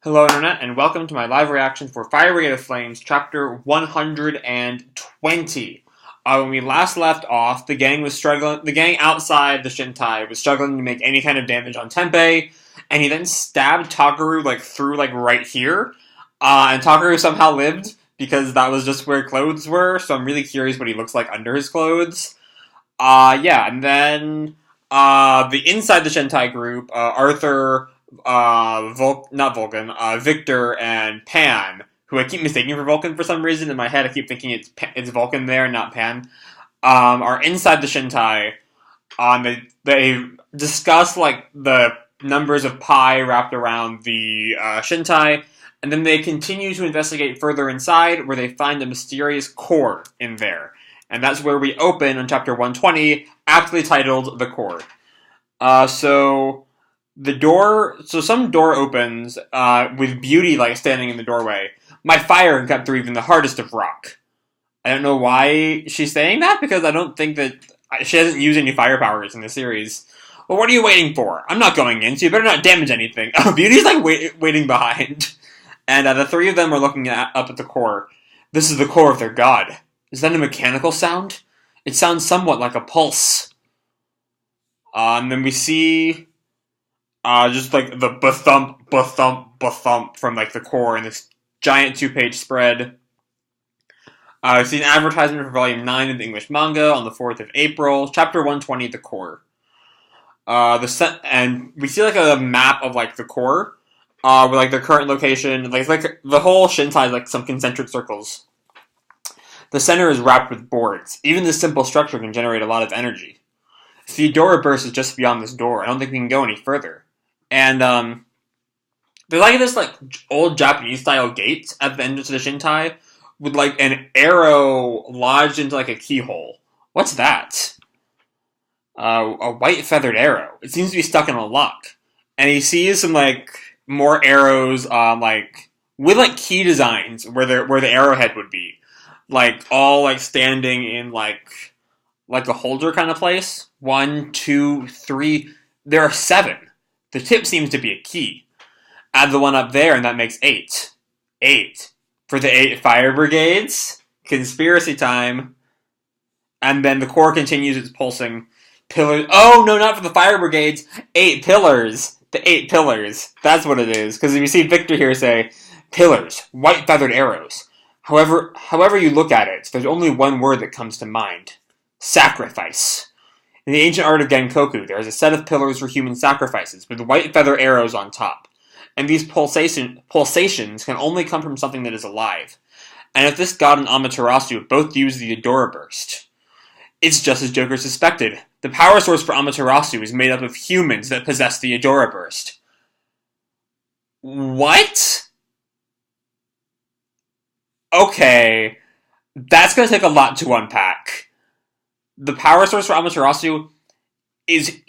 Hello Internet, and welcome to my live reaction for Fire Brigade of Flames, Chapter 120. When we last left off, the gang outside the Shintai was struggling to make any kind of damage on Tempeh, and he then stabbed Takaru, through, right here, and Takaru somehow lived, because that was just where clothes were, so I'm really curious what he looks like under his clothes. And then, the inside the Shintai group, Arthur, Victor and Pan, who I keep mistaking for Vulcan for some reason. In my head, I keep thinking it's Vulcan there, not Pan, are inside the Shintai. They discuss, the numbers of pi wrapped around the, Shintai, and then they continue to investigate further inside, where they find a mysterious core in there. And that's where we open on Chapter 120, aptly titled The Core. Some door opens, with Beauty, standing in the doorway. My fire can cut through even the hardest of rock. I don't know why she's saying that, because I don't think that she hasn't used any fire powers in the series. Well, what are you waiting for? I'm not going in, so you better not damage anything. Oh, Beauty's, waiting behind. And, the three of them are looking up at the core. This is the core of their god. Is that a mechanical sound? It sounds somewhat like a pulse. And then we see... just the ba-thump, ba-thump, ba-thump from the core in this giant 2-page spread. We see an advertisement for Volume 9 of the English manga on the 4th of April, Chapter 120, The Core. And we see a map of the core, with their current location. The whole Shintai is some concentric circles. The center is wrapped with boards. Even this simple structure can generate a lot of energy. The Theodora burst is just beyond this door. I don't think we can go any further. And, there's this, old Japanese-style gate at the entrance of the Shintai with, an arrow lodged into, a keyhole. What's that? A white feathered arrow. It seems to be stuck in a lock. And he sees some, more arrows, with, key designs where the arrowhead would be. All, standing in, a holder kind of place. 1, 2, 3. There are 7. The tip seems to be a key. Add the one up there, and that makes 8. 8. For the 8 fire brigades. Conspiracy time. And then the core continues its pulsing. Pillars. Oh, no, not for the fire brigades. 8 pillars. The 8 pillars. That's what it is. Because if you see Victor here say, pillars. White feathered arrows. However you look at it, there's only one word that comes to mind. Sacrifice. In the ancient art of Genkoku, there is a set of pillars for human sacrifices, with white feather arrows on top. And these pulsations can only come from something that is alive. And if this god and Amaterasu both use the Theodora burst, it's just as Joker suspected. The power source for Amaterasu is made up of humans that possess the Theodora burst. What? Okay, that's gonna take a lot to unpack. The power source for Amaterasu is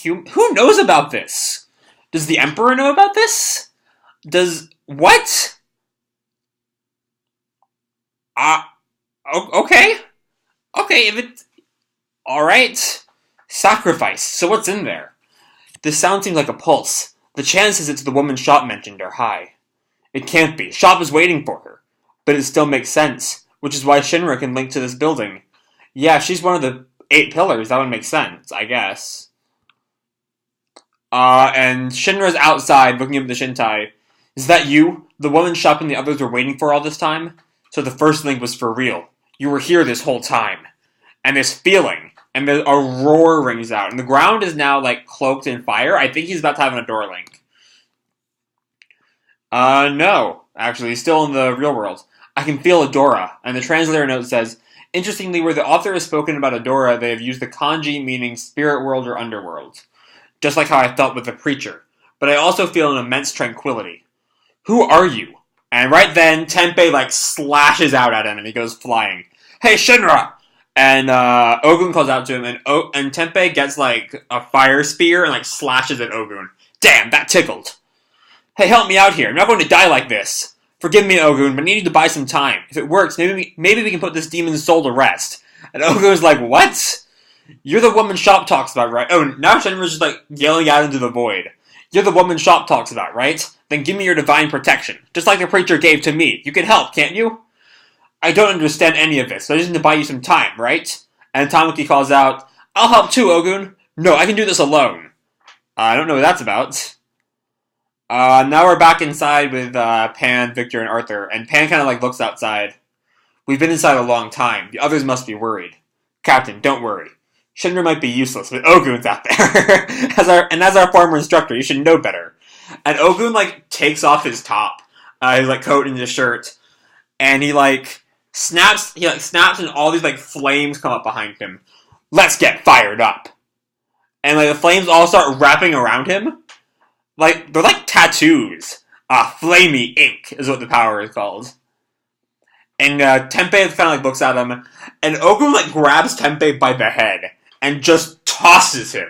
who knows about this? Does the Emperor know about this? What? Okay. Okay, alright. Sacrifice. So what's in there? This sound seems like a pulse. The chances it's the woman Shop mentioned are high. It can't be. Shop is waiting for her. But it still makes sense, which is why Shinra can link to this building. Yeah, she's one of the 8 pillars, that would make sense, I guess. And Shinra's outside, looking up at the Shintai. Is that you? The woman Shop and the others were waiting for all this time? So the first link was for real. You were here this whole time. And this feeling, and a roar rings out, and the ground is now, cloaked in fire. I think he's about to have a door link. No. Actually, he's still in the real world. I can feel Adora, and the translator note says, interestingly, where the author has spoken about Adora, they have used the kanji meaning spirit world or underworld. Just like how I felt with the preacher. But I also feel an immense tranquility. Who are you? And right then, Tempeh, slashes out at him, and he goes flying. Hey, Shinra! And, Ogun calls out to him, and Tempeh gets, a fire spear and, slashes at Ogun. Damn, that tickled. Hey, help me out here. I'm not going to die like this. Forgive me, Ogun, but I need you to buy some time. If it works, maybe we can put this demon's soul to rest. And Ogun's like, what? You're the woman Shop talks about, right? Oh, now Shinra's just, yelling out into the void. You're the woman Shop talks about, right? Then give me your divine protection, just like the preacher gave to me. You can help, can't you? I don't understand any of this, so I just need to buy you some time, right? And Tamaki calls out, I'll help too, Ogun. No, I can do this alone. I don't know what that's about. Now we're back inside with Pan, Victor, and Arthur, and Pan kind of like looks outside. We've been inside a long time. The others must be worried. Captain, don't worry. Shinra might be useless, but Ogun's out there. as our former instructor, you should know better. And Ogun like takes off his top, his like coat and his shirt, and he like snaps. He like snaps, and all these like flames come up behind him. Let's get fired up. And like the flames all start wrapping around him. Like they're like tattoos. Flamey ink is what the power is called. And Tempeh kind of like looks at him, and Ogun like grabs Tempeh by the head and just tosses him,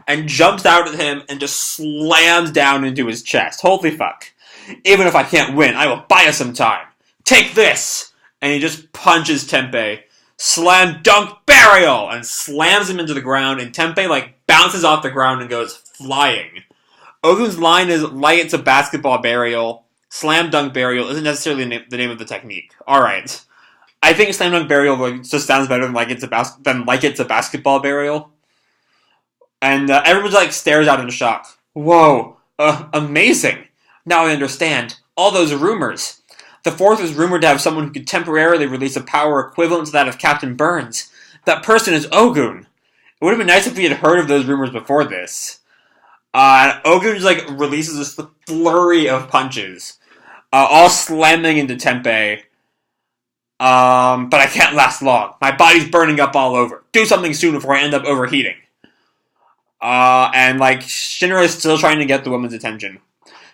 and jumps out at him and just slams down into his chest. Holy fuck! Even if I can't win, I will buy us some time. Take this! And he just punches Tempeh, slam dunk burial, and slams him into the ground. And Tempeh like bounces off the ground and goes flying. Ogun's line is like it's a basketball burial. Slam dunk burial isn't necessarily the name of the technique. Alright. I think slam dunk burial just sounds better than like it's a basketball burial. And everyone like stares out in shock. Whoa, amazing. Now I understand. All those rumors. The fourth is rumored to have someone who could temporarily release a power equivalent to that of Captain Burns. That person is Ogun. It would have been nice if we had heard of those rumors before this. Ogun just like releases this flurry of punches. All slamming into Tempeh. But I can't last long. My body's burning up all over. Do something soon before I end up overheating. And like, Shinra is still trying to get the woman's attention.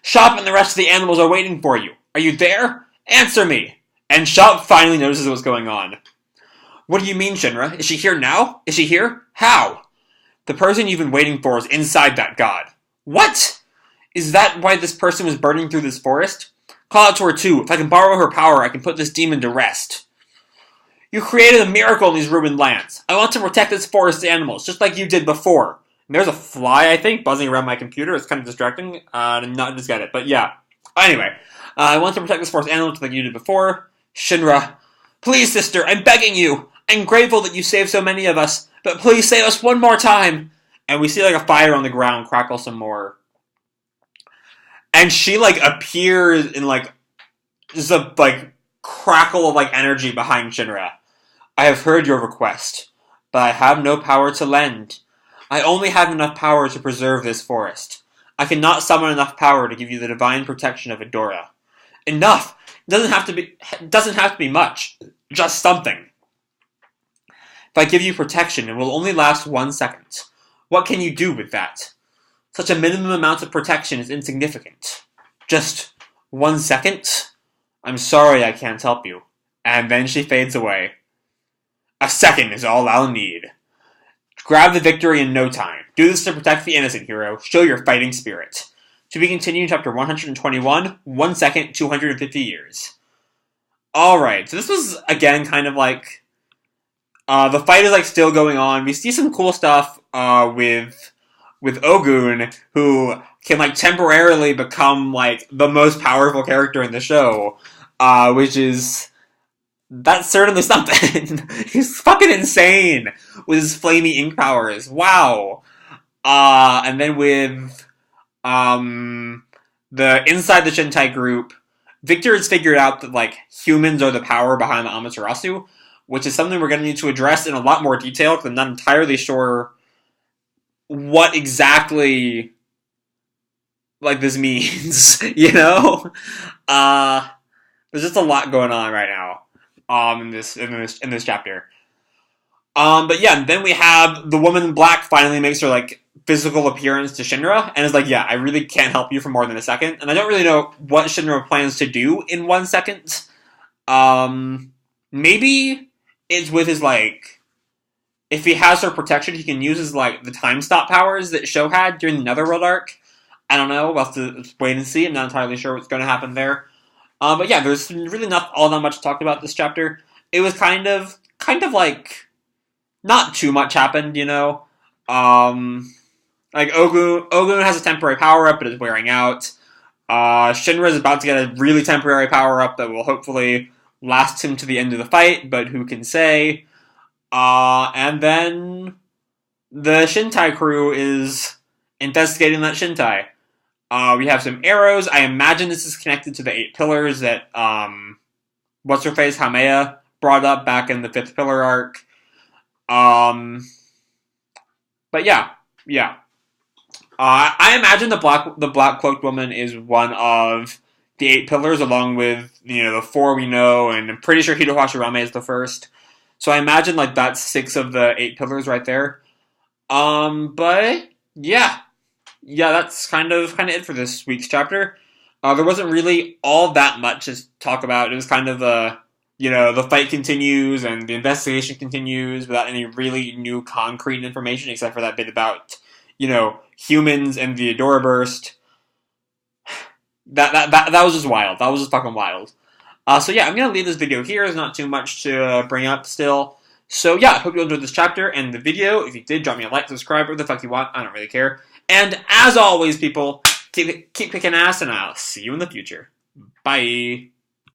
Shop and the rest of the animals are waiting for you. Are you there? Answer me! And Shop finally notices what's going on. What do you mean, Shinra? Is she here now? Is she here? How? The person you've been waiting for is inside that god. What? Is that why this person was burning through this forest? Call out to her too. If I can borrow her power, I can put this demon to rest. You created a miracle in these ruined lands. I want to protect this forest's animals, just like you did before. And there's a fly, I think, buzzing around my computer. It's kind of distracting. Not just get it, but yeah. Anyway, I want to protect this forest's animals just like you did before. Shinra, please, sister, I'm begging you. I'm grateful that you saved so many of us, but please save us one more time. And we see like a fire on the ground crackle some more. And she like appears in like just a like crackle of like energy behind Shinra. I have heard your request, but I have no power to lend. I only have enough power to preserve this forest. I cannot summon enough power to give you the divine protection of Adora. Enough! It doesn't have to be much. Just something. If I give you protection, it will only last 1 second. What can you do with that? Such a minimum amount of protection is insignificant. Just 1 second? I'm sorry I can't help you. And then she fades away. A second is all I'll need. Grab the victory in no time. Do this to protect the innocent, hero. Show your fighting spirit. To be continued in chapter 121, 1 second, 250 years. Alright, so this was, again, kind of like... the fight is, like, still going on. We see some cool stuff, with Ogun, who can, like, temporarily become, like, the most powerful character in the show. Which is... That's certainly something. He's fucking insane with his flamey ink powers. Wow. And then with the inside the Shintai group, Victor has figured out that like humans are the power behind the Amaterasu, which is something we're going to need to address in a lot more detail because I'm not entirely sure what exactly like this means. You know, there's just a lot going on right now. In this chapter. But yeah, and then we have the woman in black finally makes her like physical appearance to Shinra and is like, yeah, I really can't help you for more than a second. And I don't really know what Shinra plans to do in 1 second. Maybe it's with his like, if he has her protection, he can use his like the time stop powers that Sho had during the Netherworld arc. I don't know. We'll have to wait and see. I'm not entirely sure what's going to happen there. But yeah, there's really not all that much talked about this chapter. It was kind of like, not too much happened, you know? Like, Ogun has a temporary power-up, but is wearing out. Shinra is about to get a really temporary power-up that will hopefully last him to the end of the fight, but who can say? And then the Shintai crew is investigating that Shintai. We have some arrows. I imagine this is connected to the 8 pillars that, what's-her-face, Hamea, brought up back in the 5th pillar arc. But yeah. I imagine the black cloaked woman is one of the 8 pillars, along with the 4 we know, and I'm pretty sure Hito Hashirame is the first. So I imagine like that's 6 of the 8 pillars right there. But yeah, that's kind of it for this week's chapter. There wasn't really all that much to talk about. It was kind of the fight continues and the investigation continues without any really new concrete information, except for that bit about humans and the Adora Burst. That was just wild. That was just fucking wild. So yeah, I'm gonna leave this video here. There's not too much to bring up still. So yeah, I hope you enjoyed this chapter and the video. If you did, drop me a like, subscribe, whatever the fuck you want. I don't really care. And as always, people, keep kicking ass, and I'll see you in the future. Bye.